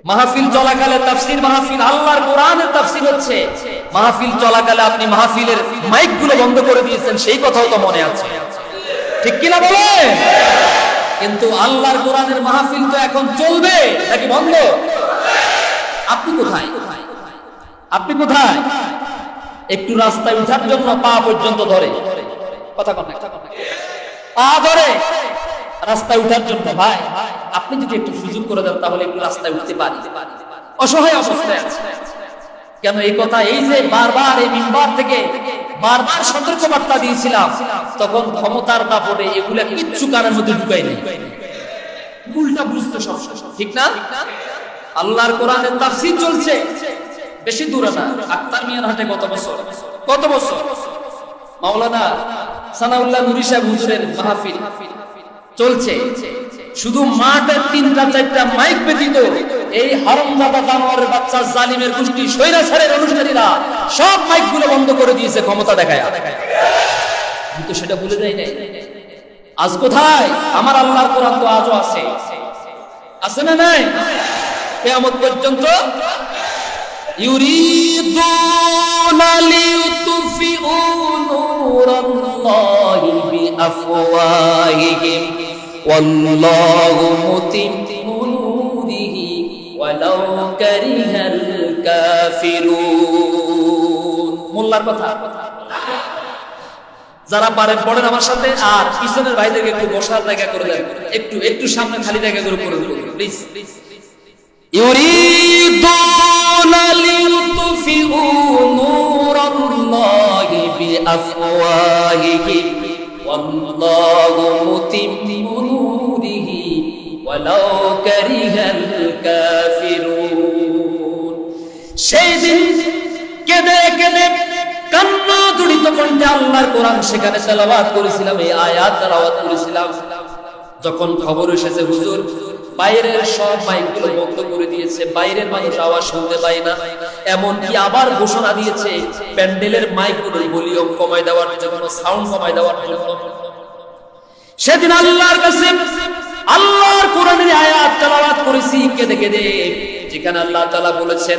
মাহফিল চলাকালে তাফসীর মাহফিল, আল্লাহর কোরআনের তাফসীর হচ্ছে, মাহফিল চলাকালে আপনি মাহফিলের মাইকগুলো বন্ধ করে দিয়েছেন, সেই কথাও তো মনে আছে, ঠিক কিনা বলেন? কিন্তু আল্লাহর কোরআনের মাহফিল তো এখন চলবে নাকি বন্ধ? আপনি কোথায়? আপনি কোথায়? একটু রাস্তায় উঠার জন্য পা পর্যন্ত ধরে, কথা কন না, পা ধরে রাস্তায় উঠার জন্য। ভাই, আপনি যদি একটু সুযোগ করে দেন তাহলে একটু রাস্তায় উঠতে পারি। অসহায় অবস্থায় আছে কেন? এই কথা, এই যে বারবার এই মিম্বার থেকে বারবার সতর্ক বার্তা দিয়েছিলাম, তখন ক্ষমতার দাপটে এগুলা কিচ্ছু কানের মধ্যে ঢুকাই নেই, উল্টা বুঝতে সব, ঠিক না? আল্লাহর কোরআনের তাফসীর চলছে, বেশি দূরে না, আক্তার মিয়ার হাটে কত বছর মাওলানা সানাউল্লাহ নুরি সাহেব হুজুরের মাহফিল চলছে, শুধু মাঠের ৩টা-৪টা মাইক ব্যতীত এই হারামজাদা জানোয়ারের বাচ্চা জালিমের গোষ্ঠী স্বৈরাচারের অনুসারীরা সব মাইকগুলো বন্ধ করে দিয়েছে ক্ষমতা দেখায়। কিন্তু সেটা ভুলে যায় নাই। আজ কোথায় আমার আল্লাহর কোরআন? তো আজও আছে, আছে না নাই? কিয়ামত পর্যন্ত ইউরিদুনা লিইউতফিউ নূরাল্লাহি বিআফওয়াহিহিম ওয়াল্লাহু মুতিম্মু নূরিহি ওয়ালাউ কারিহাল কাফিরুন। মোল্লার কথা, যারা পারেন পড়েন আমার সাথে, আর পিছনের ভাইদেরকে একটু বসার জায়গা করে দেন, একটু সামনে খালি জায়গা করে দেন প্লিজ। ইউরিদুনা লিইউতফিউ নূরাল্লাহি বিআফওয়াহিহিম ওয়াল্লাহু মুতিম্মু নূরিহি ওয়ালাউ কারিহাল কাফিরুন। সেই দিন কেঁদে কেঁদে কান্না জড়িত কণ্ঠে আল্লাহর কোরআন সেখানে তেলাওয়াত করেছিলাম, এই আয়াত তেলাওয়াত করেছিলাম। যখন খবর এসেছে হুজুর বাইরের সব মাইকগুলো বন্ধ করে দিয়েছে, বাইরের মানুষ আওয়াজ শুনতে পায় না, এমনকি আবার ঘোষণা দিয়েছে প্যান্ডেলের মাইকগুলো ভলিউম কমায় দেওয়ার জন্য, সাউন্ড কমায় দেওয়ার জন্য। সেদিন আল্লাহর কাছে আল্লাহর কোরআনের আয়াত তেলাওয়াত করেছি কেঁদে কেঁদে, যেখানে আল্লাহ তাআলা বলেছেন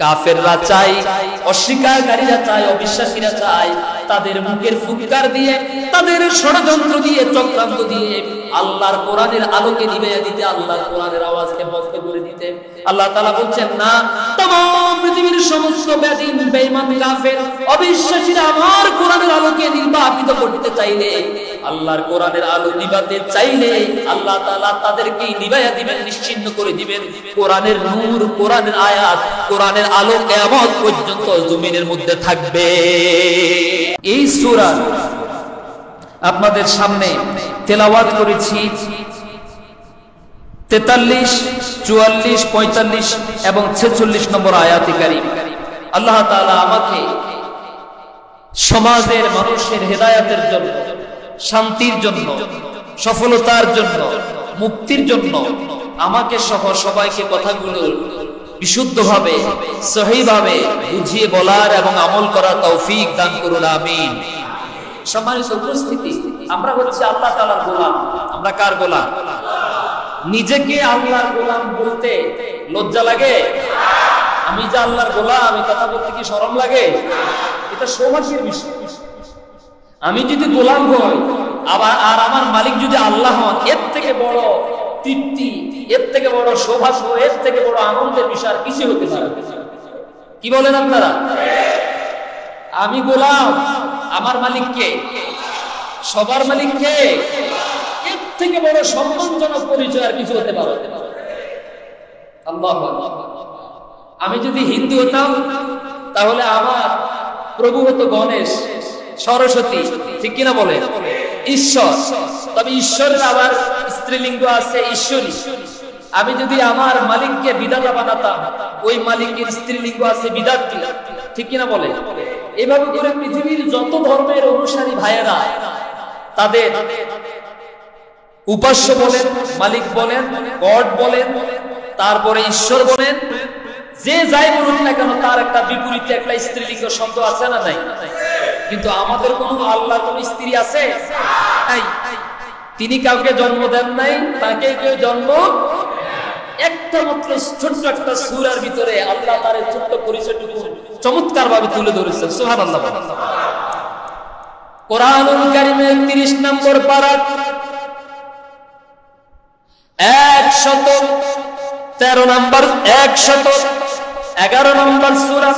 কাফেররা চাই, অস্বীকারীরা চাই, অবিশ্বাসীরা চাই তাদের মুখের ফুৎকার দিয়ে, তাদের ষড়যন্ত্র দিয়ে, চক্রান্ত দিয়ে আল্লাহর কোরআনের আলোকে নিভিয়ে দিতে, আল্লাহর কোরআনের আওয়াজকে বন্ধ করে দিতে। আল্লাহ তাআলা বলছেন না, तमाम পৃথিবীর সমস্ত বেঈমান, বেঈমান কাফের, অবিশ্বাসীরা আমার কোরআনের আলোকে নির্বাপিত করতে চাইলে, আল্লাহর কোরআনের আলো নিভাতে চাইলে আল্লাহ তাআলা তাদেরকে নিভাইয়া দিবেন, নিশ্চিহ্ন করে দিবেন। কোরআনের নূর, কোরআনের আয়াত, কোরআনের আলো কিয়ামত পর্যন্ত জমিনের মধ্যে থাকবে। এই সূরা আপনাদের সামনে তেলাওয়াত করেছি 43, 44, 45 এবং 46 নম্বর আয়াতে কারীম। আল্লাহ তাআলা আমাকে সমাজের মানুষের হেদায়েতের জন্য, শান্তির জন্য, সফলতার জন্য, মুক্তির জন্য আমাকে সহ সবাইকে কথাগুলো বিশুদ্ধভাবে, সহিভাবে বুঝিয়ে বলার এবং আমল করার তৌফিক দান করুন, আমিন। সম্মানিত উপস্থিতি, আমরা হচ্ছে আল্লাহ তাআলার গোলাম। আমরা কার গোলাম? নিজেকে আল্লাহর গোলাম বলতে লজ্জা লাগে? আমি যে আল্লাহর গোলাম, আমি কথা বলতে কি শরম লাগে? এটা সৌভাগ্যের বিষয়। আমি যদি গোলাম হই আর আমার মালিক যদি আল্লাহ হন, এর থেকে বড় তৃপ্তি, এর থেকে বড় সৌভাগ্য, এর থেকে বড় আনন্দের বিষয় কিছু হতে পারে? কি বলেন আপনারা? আমি গোলাম, আমার মালিক কে? সবার মালিক কে? এর থেকে বড় সম্মানজনক পরিচয় আর কিছু হতে পারে? আল্লাহু আকবার। আমি যদি হিন্দু হতাম তাহলে আমার প্রভু হতো গণেশ, সরস্বতী, ঠিক কিনা বলে? ঈশ্বর। তবে ঈশ্বরের আবার স্ত্রীলিঙ্গ আছে, ঈশ্বরী। আমি যদি আমার মালিককে বিধাতা বানাতাম, ওই মালিকের স্ত্রীলিঙ্গ আছে বিধাত্রী, ঠিক কিনা বলে? এভাবে করে পৃথিবীর যত ধর্মের অনুসারী ভাইয়েরা তাদের উপাস্য বলেন, মালিক বলেন, গড বলেন, তারপরে ঈশ্বর বলেন, যে যাই বলুন না কেন তার একটা বিপরীতে একটা স্ত্রীলিঙ্গ শব্দ আছে না নাই? কিন্তু আমাদের কোন আল্লাহর কোন স্ত্রী আছে? নাই। তিনি কাউকে জন্ম দেন নাই, তাকে কেউ জন্ম এক একটা মাত্র ছোট্ট একটা সূরার ভিতরে আল্লাহ তার ছোট্ট পরিচয়টুকু চমৎকার ভাবে তুলে ধরেছেন। সুবহানাল্লাহ। কোরআনুল কারীমের 30 নম্বর পারা 113 নম্বর 111 নম্বর সূরা,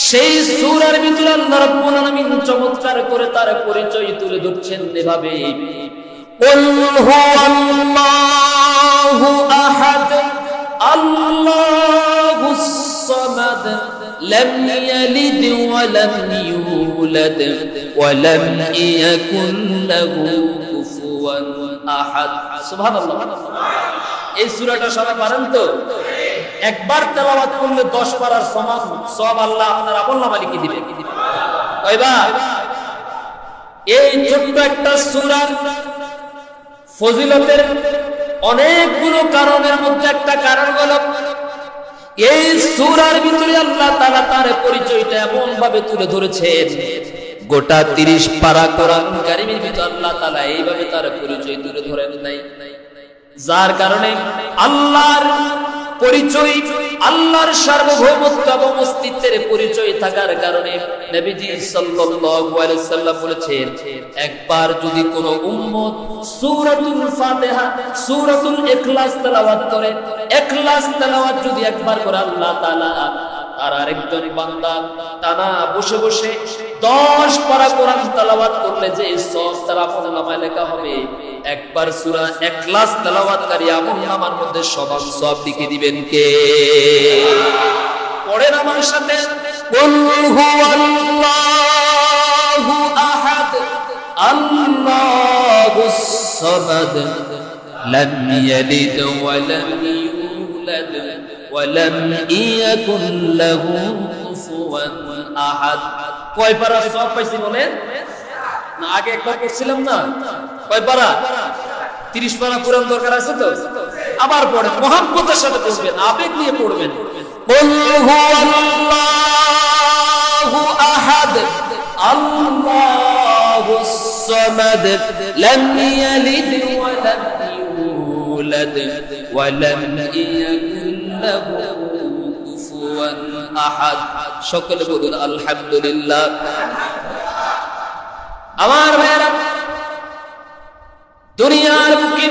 সেই সূরার ভিতরে আল্লাহ রাব্বুল আলামিন চমৎকার করে তার পরিচয় তুলে ধরছেন এভাবে, কুল হুয়াল্লাহু আহাদ আল্লাহুস সামাদ লাম ইয়ালিদ ওয়া লাম ইউলাদ ওয়া লাম ইয়াকুল লাহু কুফুয়ান আহাদ। সুবহানাল্লাহ। এই সূরাটা সবাই পারেন তো? একবার তেলাওয়াত করলে 10 পারার সমান সওয়াব আল্লাহ আপনার আমলনামা লিখে দিবেন। কয়বার? এই ছোট্ট একটা সূরার ফজিলতের অনেকগুলো কারণের মধ্যে একটা কারণ হলো এই সূরার ভিতরে আল্লাহ তাআলা তার পরিচয়টা এমন ভাবে তুলে ধরেছেন, গোটা 30 পারা কোরআন কারীমের ভিতরে আল্লাহ তাআলা এইভাবে তার পরিচয় তুলে ধরেন নাই, যার কারণে আল্লাহর পরিচয়, আল্লাহর সার্বভৌমত্ব এবং অস্তিত্বের পরিচয় থাকার কারণে নবীজি সাল্লাল্লাহু আলাইহি সাল্লাম বলেছেন, একবার যদি কোন উম্মত সূরাতুল ফাতিহা, সূরাতুল ইখলাস তেলাওয়াত করে, ইখলাস তেলাওয়াত যদি একবার করে আল্লাহ তাআলা আর আরেকজন বান্দা টানা বসে বসে 10 পারা কোরআন তেলাওয়াত করলে যে সওয়াব তার আমলনামায় লেখা হবে, একবার সূরা ইখলাস তেলাওয়াতকারী আমলনামার মধ্যে সমান সওয়াব লিখে দিবেন কে? পড়েন আমার সাথে, কুল হুয়াল্লাহু আহাদ আল্লাহুস সামাদ লাম ইয়ালিদ ওয়া লাম ইউলাদ ওয়া লাম ইয়াকুল লাহু কুফুয়ান আহাদ। কয় পারা সওয়াব পাইছি বলেন? না আগে একবার পড়ছিলাম না? কয় পারা? 30 পারা কোরআন দরকার আছে তো? আবার পড়েন, মুহাব্বতের সাথে পড়বেন, আবেগ নিয়ে পড়বেন। কুল হুয়াল্লাহু আহাদ আল্লাহুস সামাদ লাম ইয়ালিদ ওয়া লাম ইউলাদ ওয়া লাম ইয়াকুল লাহু কুফুয়ান আহাদ। সকলে বলুন আলহামদুলিল্লাহ। আমার ভাইরা, দুনিয়ার বুকে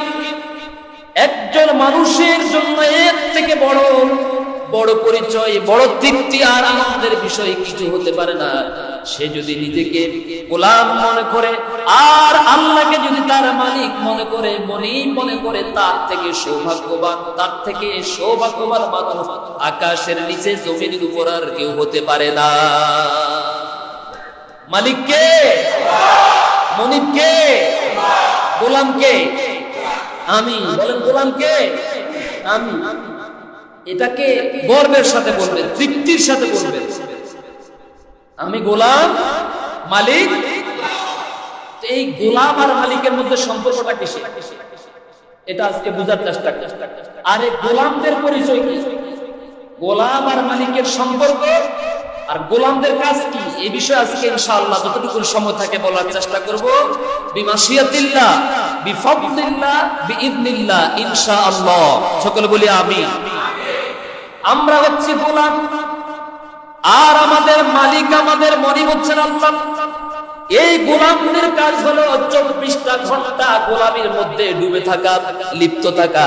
একজন মানুষের জন্য এর থেকে বড় বড় পরিচয়, বড় তৃপ্তি আর আনন্দের বিষয় কিছু হতে পারে না। সে যদি নিজেকে গোলাম মনে করে আর আল্লাহকে যদি তার মালিক মনে করে, মনিব মনে করে, তার থেকে সৌভাগ্যবান, তার থেকে সৌভাগ্যবান মানুষ আকাশের নিচে জমিনের উপর আর কেউ হতে পারে না। মালিক কে? মনিব কে? গোলাম কে? আমি। বলেন গোলাম কে? আমি। এটাকে গর্বের সাথে বলবেন, তৃপ্তির সাথে বলবেন, আমি গোলাম, মালিক। এই গোলাম আর মালিকের মধ্যে সম্পর্কটা কিসে? এটা আজকে বোঝার চেষ্টা করি। আর এই গোলামদের পরিচয় কি? গোলাম আর মালিকের সম্পর্ক আর গোলামদের কাজ কি, এই বিষয়ে আজকে ইনশাআল্লাহ যতটুকু সময় থাকে বলার চেষ্টা করব। বিমাশিয়াতিল্লাহ, বিফাদলিল্লাহ, বিইذنিল্লাহ, ইনশাআল্লাহ। সকলে বলি আমিন। আমরা হচ্ছে গোলাম আর আমাদের মালিক, আমাদের মনিব হচ্ছেন আল্লাহ। এই গোলামদের কাজ হলো 24টা ঘন্টা গোলামের মধ্যে ডুবে থাকা, লিপ্ত থাকা।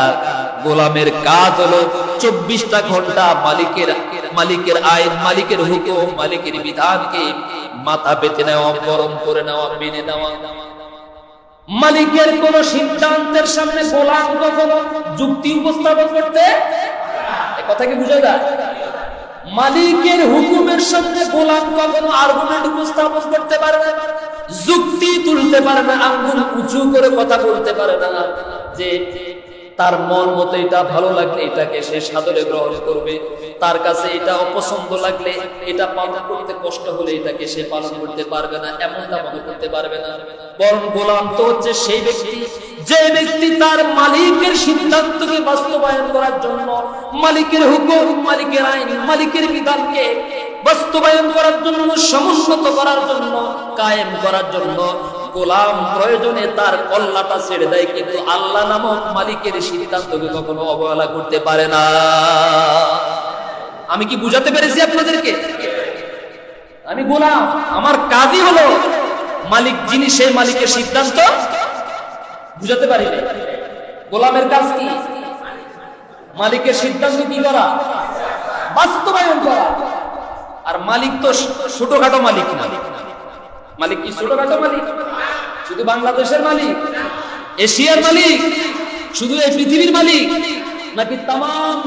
গোলামের কাজ হলো 24টা ঘন্টা মালিকের আইন, মালিকের হুকুম, মালিকের বিধানকে মাথা পেতে নেওয়া, বরণ করে নেওয়া, মেনে নেওয়া। মালিকের কোন সিদ্ধান্তের সামনে গোলাম কখনো যুক্তি উপস্থাপন করতে, কথা কি বুঝা যায়? মালিকের হুকুমের সামনে গোলাম কখনো আর্গুমেন্ট উপস্থাপন করতে পারে না, যুক্তি তুলতে পারে না, আঙ্গুল উঁচু করে কথা বলতে পারে না যে তার মন মতো এটা ভালো লাগলে এটাকে সে সাদরে গ্রহণ করবে, তার কাছে এটা অপছন্দ লাগলে, এটা পালন করতে কষ্ট হলে এটাকে সে পালন করতে পারবে না, এমনটা মনে করতে পারবে না। বরং গোলাম তো হচ্ছে সেই ব্যক্তি যে ব্যক্তি তার মালিকের সিদ্ধান্তকে বাস্তবায়ন করার জন্য, মালিকের হুকুম, মালিকের আইন, মালিকের বিধানকে বাস্তবায়ন করার জন্য, সমুন্নত করার জন্য, কায়েম করার জন্য গোলাম প্রয়োজনে তার কল্লাটা ছেড়ে দেয়, কিন্তু আল্লাহ নামক মালিকের সিদ্ধান্তকে কখনো অবহেলা করতে পারে না। আমি কি বুঝাতে পেরেছি আপনাদেরকে? আমি গোলাম, আমার কাজই হলো মালিক যিনি সেই মালিকের সিদ্ধান্ত বুঝাতে পারি না। গোলামের কাজ কি? মালিকের সিদ্ধান্ত কি করা? বাস্তবায়ন করা। আর মালিক তো ছোটখাটো মালিক না। মালিক কি ছোটখাটো মালিক? শুধু বাংলাদেশের মালিক, এশিয়ার মালিক, শুধু এই পৃথিবীর মালিক, নাকি তাম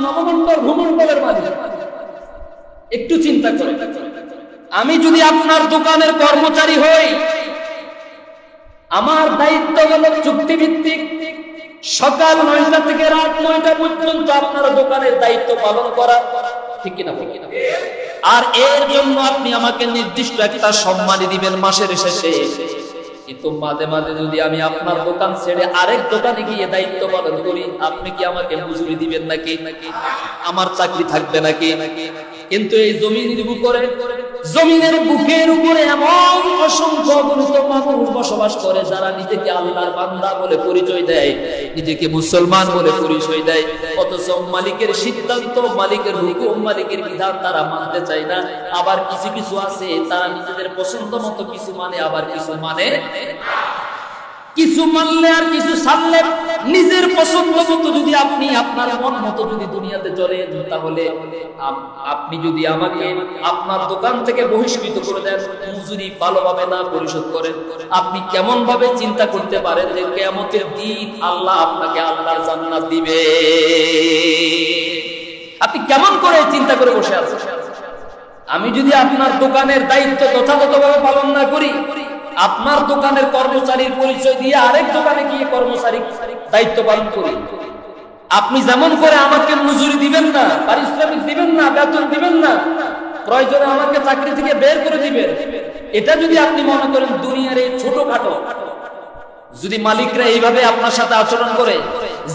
নবমণ্ডল ভূমণ্ডলের মালিক? একটু চিন্তা করে। আমি যদি আপনার দোকানের কর্মচারী হই, আমার দায়িত্ব হলো চুক্তিভিত্তিক সকাল 9টা থেকে রাত 9টা পর্যন্ত আপনার দোকানের দায়িত্ব পালন করা, ঠিক কিনা? আর এর জন্য আপনি আমাকে নির্দিষ্ট একটা সম্মানী দিবেন মাসের শেষে। কিন্তু মাঝে মাঝে যদি আমি আপনার দোকান ছেড়ে আরেক দোকানে গিয়ে দায়িত্ব পালন করি, আপনি কি আমাকে মজুরি দিবেন নাকি? আমার চাকরি থাকবে নাকি? কিন্তু এই জমিনের উপরে, জমিনের বুকের উপরে এমন অসংখ্য গুরুত্ব মানুষ বসবাস করে যারা নিজেকে আল্লাহর বান্দা বলে পরিচয় দেয়, নিজেকে মুসলমান বলে পরিচয় দেয়, অথচ মালিকের সিদ্ধান্ত, মালিকের হুকুম, মালিকের বিধান তারা মানতে চায় না। আবার কিছু কিছু আছে তারা নিজেদের পছন্দ মতো কিছু মানে, আবার কিছু মানে, কিছু মানলে আর কিছু ছাড়লে। নিজের পছন্দ মতো যদি আপনি আপনার মন মতো যদি দুনিয়াতে চলেন, তাহলে আপনি যদি আমাকে আপনার দোকান থেকে বহিষ্কৃত করে দেন, মজুরি ভালোভাবে না পরিশোধ করেন, আপনি কেমন ভাবে চিন্তা করতে পারেন যে কিয়ামতের দিন আল্লাহ আপনাকে আল্লাহর জান্নাত দিবে? আপনি কেমন করে চিন্তা করে বসে আছেন? আমি যদি আপনার দোকানের দায়িত্ব যথাযথভাবে পালন না করি, আপনার দোকানের কর্মচারীর পরিচয় দিয়ে আরেক দোকানে গিয়ে কর্মচারী দায়িত্ব পালন করি, আপনি যেমন করে আমাকে মজুরি দিবেন না, পারিশ্রমিক দিবেন না, বেতন দিবেন না, প্রয়োজনে আমাকে চাকরি থেকে বের করে দিবেন, এটা যদি আপনি মনে করেন দুনিয়ার এই ছোটখাটো, যদি মালিকরা এইভাবে আপনার সাথে আচরণ করে,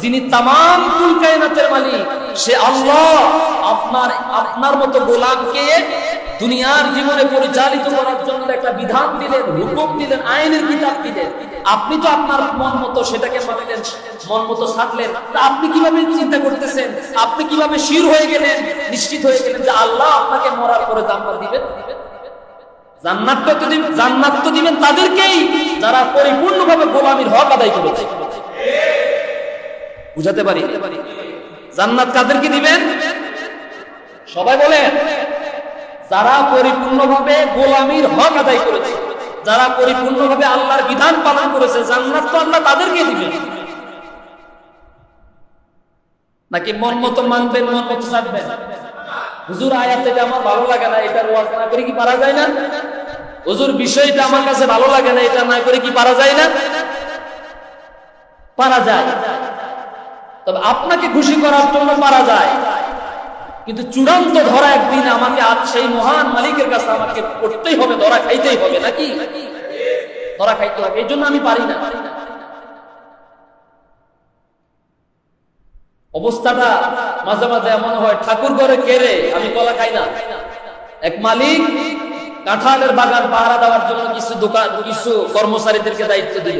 যিনি তামাম কুল কায়নাতের মালিক, সে আল্লাহ আপনার মতো গোলামকে দুনিয়ার জীবনে পরিচালিত করার জন্য একটা বিধান দিলেন, হুকুম দিলেন, আইনের কিতাব দিলেন, আপনি তো আপনার মন মতো সেটাকে মানলেন, মন মতো ছাড়লেন। আপনি কিভাবে চিন্তা করতেছেন? আপনি কিভাবে শির হয়ে গেলেন, নিশ্চিত হয়ে গেলেন যে আল্লাহ আপনাকে মরার পরে জান্নাত দিবেন? জান্নাত তো দিবেন তাদেরকেই যারা পরিপূর্ণভাবে গোলামীর হক আদায় করেছে। বুঝাতে পারি? জান্নাত কাদেরকে দিবেন? সবাই বলেন। যারা পরিপূর্ণভাবে গোলামীর হক আদায় করেছে, যারা পরিপূর্ণভাবে আল্লাহর বিধান পালন করেছে, জান্নাত তো আল্লাহ তাদেরকে দিবেন। নাকি মন মতো মানবেন, মন মতো ছাড়বেন? হুজুর আয়াত থেকে আমার ভালো লাগে না, এটা ওয়াজ না করে কি পারা যায় না? হুজুর বিষয়টা আমার কাছে ভালো লাগে না, এটা না করে কি পারা যায় না? পারা যায়। তবে আপনাকে খুশি করার জন্য পারা যায়, কিন্তু চূড়ান্ত ধরা একদিন আমাকে আজ সেই মহান মালিকের কাছে আমাকে করতেই হবে, ধরা খাইতেই হবে। নাকি ধরা খাইতে হবে, এই জন্য আমি পারি না। অবস্থাটা মাঝে মাঝে এমন হয়, ঠাকুর ঘরে কেড়ে আমি কলা খাই না। এক মালিক কাঁঠালের বাগান পাহারা দেওয়ার জন্য কিছু কর্মচারীদেরকে দায়িত্ব দিল।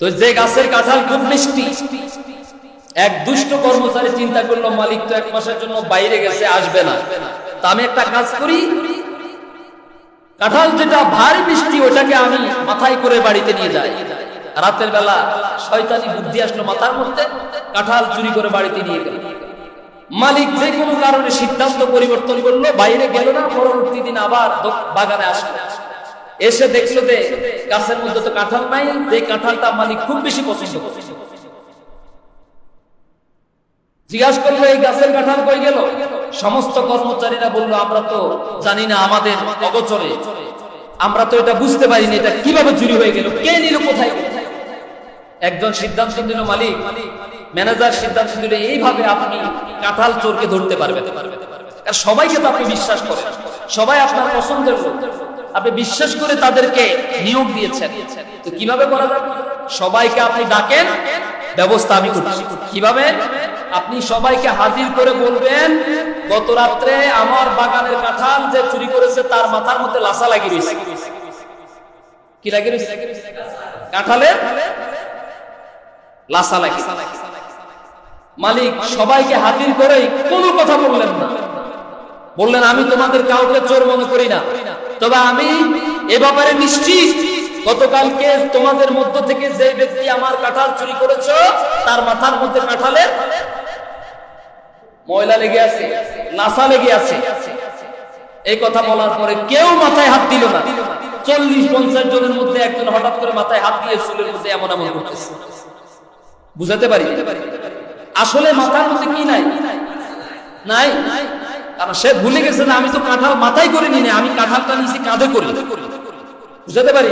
তো যে গাছের কাঁঠাল খুব মিষ্টি, এক দুষ্ট কর্মচারী চিন্তা করলো মালিক তো 1 মাসের জন্য বাইরে গেছে, আসবে না, তা আমি একটা কাজ করি, কাঁঠাল যেটা ভারী মিষ্টি ওটাকে আমি মাথায় করে বাড়িতে নিয়ে যাই। রাতের বেলা শয়তানি বুদ্ধি আসলো মাথার মধ্যে, কাঁঠাল চুরি করে বাড়িতে নিয়ে গেল। মালিক যে কোনো কারণে সিদ্ধান্ত পরিবর্তন করলো, বাইরে গেল না, পরবর্তী দিন আবার বাগানে আসলো। এসে দেখলো যে গাছের মধ্যে তো কাঁঠাল নাই, যে কাঁঠালটা মালিক খুব বেশি পছন্দ করে। জিজ্ঞাসা করলো এই গাছের কাঁঠাল কই গেল? সমস্ত কর্মচারীরা বললো আমরা তো জানি না, আমাদের অগোচরে, আমরা তো এটা বুঝতে পারিনি, এটা কিভাবে চুরি হয়ে গেল, কে নিল, কোথায় গেল? একজন সিদ্ধান্ত দিল, মালিক ম্যানেজার সিদ্ধান্ত দিল, এইভাবে আপনি কাঁঠাল চোরকে ধরতে পারবেন। আর সবাইকে তো আপনি বিশ্বাস করেন, সবাই আপনার পছন্দের লোক, আপনি বিশ্বাস করে তাদেরকে নিয়োগ দিয়েছেন, তো কিভাবে করা যাবে? সবাইকে আপনি ডাকেন, ব্যবস্থা আমি করছি। কিভাবে? আপনি সবাইকে হাজির করে বলবেন গত রাত্রে আমার বাগানের কাঁঠাল যে চুরি করেছে তার মাথার মধ্যে লাসা লাগিয়ে দিয়েছে। কি লাগে কাঁঠালে লাসা লাগে। মালিক সবাইকে হাজির করে কোনো কথা বললেন না, বললেন আমি তোমাদের কাউকে চোর মনে করি না, তবে আমি এ ব্যাপারে নিশ্চিত গতকালকে তোমাদের মধ্য থেকে যে ব্যক্তি আমার কাঁঠাল চুরি করেছো তার মাথার মধ্যে কাঁঠালের ময়লা লেগে আছে, লাসা লেগে আছে। এই কথা বলার পরে কেউ মাথায় হাত দিল না। 40-50 জনের মধ্যে একজন হঠাৎ করে মাথায় হাত দিয়ে চুলের মধ্যে এমন এমন করতেছে। বুঝাতে পারি আসলে মাথার মধ্যে কি নাই নাই, কারণ সে ভুলে গেছে না আমি তো কাঁঠাল মাথায় করে নিই না, আমি কাঁঠালটা নিচে কাঁধে করি। বুঝাতে পারি?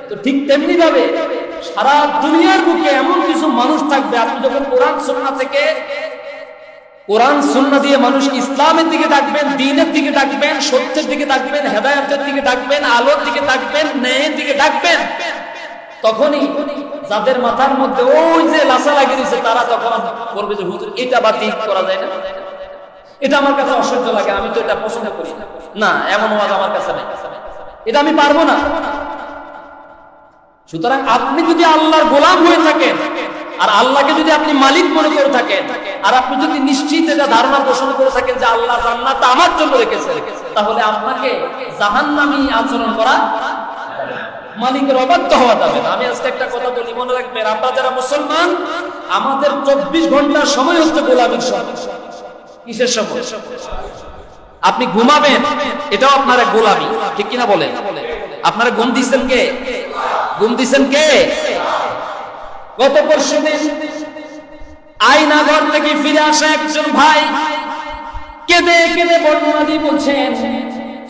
তো ঠিক তেমনি ভাবে সারা দুনিয়ার বুকে এমন কিছু মানুষ থাকবে, আপনি যখন কোরআন সুন্নাহ থেকে কোরআন সুন্নাহ দিয়ে মানুষ ইসলামের দিকে ডাকবেন, দ্বীনের দিকে ডাকবেন, সত্যের দিকে ডাকবেন, হেদায়েতের দিকে ডাকবেন, আলোর দিকে ডাকবেন, ন্যায়ের দিকে ডাকবেন, তখনই যাদের মাথার মধ্যে ওই যে লাসা লাগিয়ে দিয়েছে তারা তখন বলবে যে হুজুর এটা বাতিল করা যায় না, এটা আমার কাছে অসহ্য লাগে, আমি তো এটা পছন্দ করি না, এমন ওয়াজ আমার কাছে নাই, এটা আমি পারবো না। সুতরাং আপনি যদি আল্লাহর গোলাম হয়ে থাকেন আর আল্লাহকে যদি আপনি মালিক মনে করে থাকেন আর আপনি যদি নিশ্চিত এটা ধারণা পোষণ করে থাকেন যে আল্লাহ জান্নাত আমার জন্য রেখেছে, তাহলে আপনাকে জাহান্নামী আচরণ করা, মালিকের অবাধ্য হওয়া যাবে না। আমি আজকে একটা কথা বলি, মনে রাখবেন, আমরা যারা মুসলমান আমাদের 24 ঘন্টার সময় হচ্ছে গোলামীর সময়। কিসের সময়? আপনি ঘুমাবেন এটাও আপনার এক গোলামি, ঠিক কিনা বলেন? আপনারা ঘুম দিচ্ছেন কে? ঘুম দিচ্ছেন কে? গত পরশুদিন আয়নাঘর থেকে ফিরে আসা একজন ভাই কেঁদে কেঁদে বর্ণনা দিয়ে বলছেন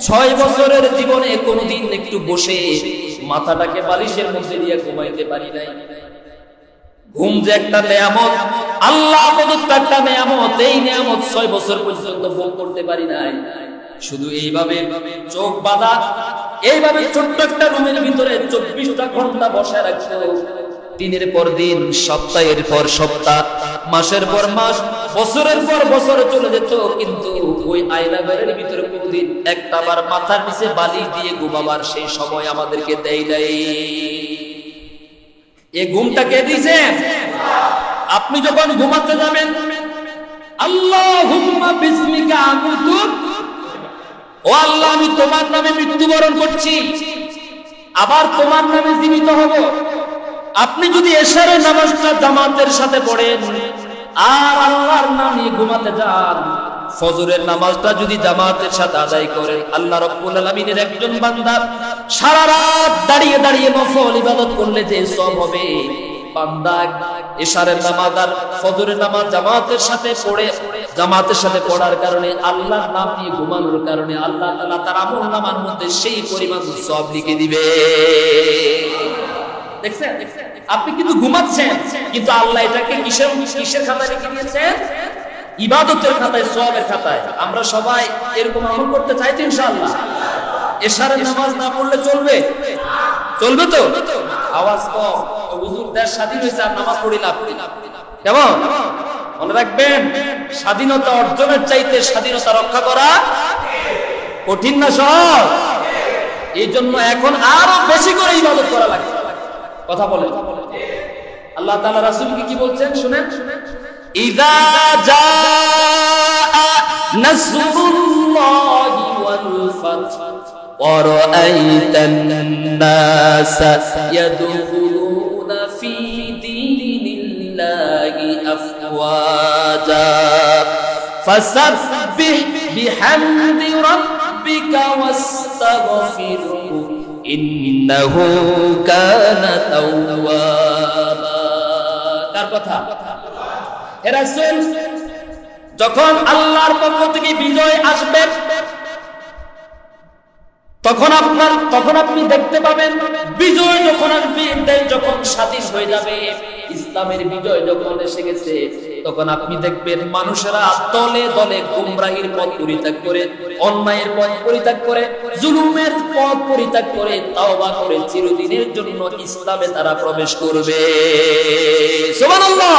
6 বছরের জীবনে কোনোদিন একটু বসে মাথাটাকে বালিশের মধ্যে দিয়ে ঘুমাইতে পারি নাই। ঘুম যে একটা নেয়ামত, আল্লাহ প্রদত্ত একটা নেয়ামত, এই নেয়ামত 6 বছর পর্যন্ত ভোগ করতে পারি নাই। শুধু এইভাবে চোখ বাঁধা, এইভাবে ছোট্ট একটা রুমের ভিতরে 24টা ঘন্টা বসে রাখছো, দিনের পর দিন, সপ্তাহের পর সপ্তাহ, মাসের পর মাস, বছরের পর বছর চলে যেত, কিন্তু ওই আয়নাঘরের ভিতরে কোনদিন একটা বার মাথার নিচে বালিশ দিয়ে ঘুমাবার সেই সময় আমাদেরকে দেয় নাই। এই ঘুমটা কে দিয়েছেন? আপনি যখন ঘুমাতে যাবেন, আল্লাহুম্মা বিসমিকা আমুতু, ও আল্লাহ আমি তোমার নামে মৃত্যুবরণ করছি, আবার তোমার নামে জীবিত হব। আপনি যদি এশারের নামাজটা জামাতের সাথে পড়েন আর আল্লাহর নাম নিয়ে ঘুমাতে যান, ফজরের নামাজটা যদি জামাতের সাথে আদায় করেন, আল্লাহ রাব্বুল আলামিনের একজন বান্দা সারা রাত দাঁড়িয়ে দাঁড়িয়ে নফল ইবাদত করলে যে সওয়াব হবে, বান্দা এশারের নামাজ আর ফজরের নামাজ জামাতের সাথে পড়ে, জামাতের সাথে পড়ার কারণে, আল্লাহর নাম নিয়ে ঘুমানোর কারণে আল্লাহ তাআলা তার আমলনামার মধ্যে সেই পরিমাণ সওয়াব লিখে দিবে। দেখছেন? আপনি কিন্তু ঘুমাচ্ছেন, কিন্তু আল্লাহ এটাকে কিসের খাতায় লিখে দিয়েছেন? ইবাদতের খাতায়, সওয়াবের খাতায়। আমরা সবাই এরকম আমল করতে চাই তো ইনশাআল্লাহ? এশারের নামাজ না পড়লে চলবে? চলবে তো? আওয়াজ কম, হুজুর দেশ স্বাধীন হয়েছে আর নামাজ পড়ি না, কেমন? মনে রাখবেন, স্বাধীনতা অর্জনের চাইতে স্বাধীনতা রক্ষা করা কঠিন না সহজ? এই জন্য এখন আরো বেশি করে ইবাদত করা লাগে। কথা বলেন। আল্লাহ তাআলা রাসূলকে কি বলছেন শুনেন, ইযা জাআ নাসরুল্লাহি ওয়াল ফাত ওয়া রাআইতান নাসা ইয়াদখুলুনা ফি দীনিল্লাহি আফওয়াজা ফাসাব্বিহ বিহামদি রাব্বিকা ওয়াস্তাগফিরহু ইন্নাহু কানা তাওয়াবা। কার কথা? হে রাসূল, যখন আল্লাহর পক্ষ থেকে বিজয় আসবে তখন আপনি দেখতে পাবেন, বিজয় যখন আসবে, যখন স্বাধীন হয়ে যাবে, ইসলামের বিজয় যখন এসে গেছে, তখন আপনি দেখবেন মানুষেরা দলে দলে গুমরাহির পথ পরিত্যাগ করে, অন্যায়ের পথ পরিত্যাগ করে, জুলুমের পথ পরিত্যাগ করে, তাওবা করে চিরদিনের জন্য ইসলামে তারা প্রবেশ করবে। সুবহানাল্লাহ।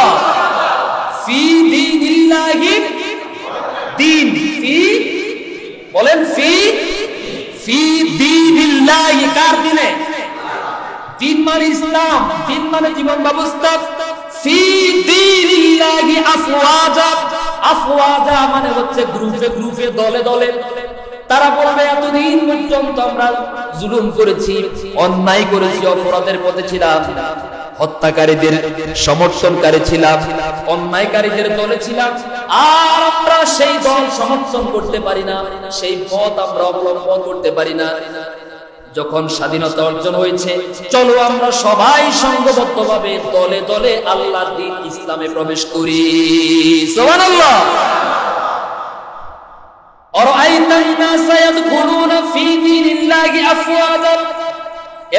ফি দীনিল্লাহি, দিন, ফি বলেন, ফি দীনিল্লাহি, কার দিনে? মানে ইসলাম, দিন মানে জীবন ব্যবস্থা। ফি দীনিল্লাহি আফওয়াজা, আফওয়াজা মানে হচ্ছে গ্রুপে গ্রুপে, দলে দলে। তারা বলবে এতদিন পর্যন্ত আমরা জুলুম করেছি, অন্যায় করেছি, অপরাধের পথে ছিলাম, হত্যাকারীদের সমর্থনকারী ছিলাম, অন্যায়কারীদের দলে ছিলাম, আর আমরা সেই দল সমর্থন করতে পারি না, সেই পথ আমরা অবলম্বন করতে পারি না। যখন স্বাধীনতা অর্জন হয়েছে, চলো আমরা সবাই সংঘবদ্ধভাবে দলে দলে আল্লাহর দ্বীন ইসলামে প্রবেশ করি। সুবহানাল্লাহ।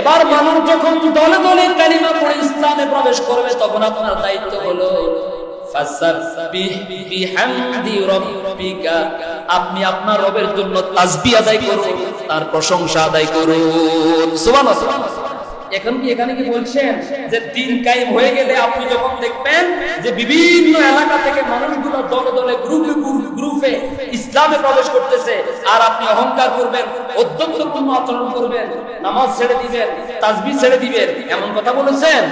এবার মানুষ যখন দলে দলে কালিমা পড়ে ইসলামে প্রবেশ করবে, তখন আপনার দায়িত্ব হলো ফাসাব্বিহ বিহামদি রাব্বিকা, আপনি আপনার রবের জন্য তাসবিহ আদায় করুন, তার প্রশংসা আদায় করুন। সুবহানাল্লাহ। এখানে কি বলছেন যে দিন কায়েম হয়ে গেলে আপনি যখন দেখবেন যে বিভিন্ন এলাকা থেকে মানুষগুলো দলে দলে গ্রুপে গ্রুপে ইসলামে প্রবেশ করতেছে, আর আপনি অহংকার করবেন, অধ্যক্ষপূর্ণ আচরণ করবেন, নামাজ ছেড়ে দিবেন, তাসবিহ ছেড়ে দিবেন, এমন কথা বলেছেন?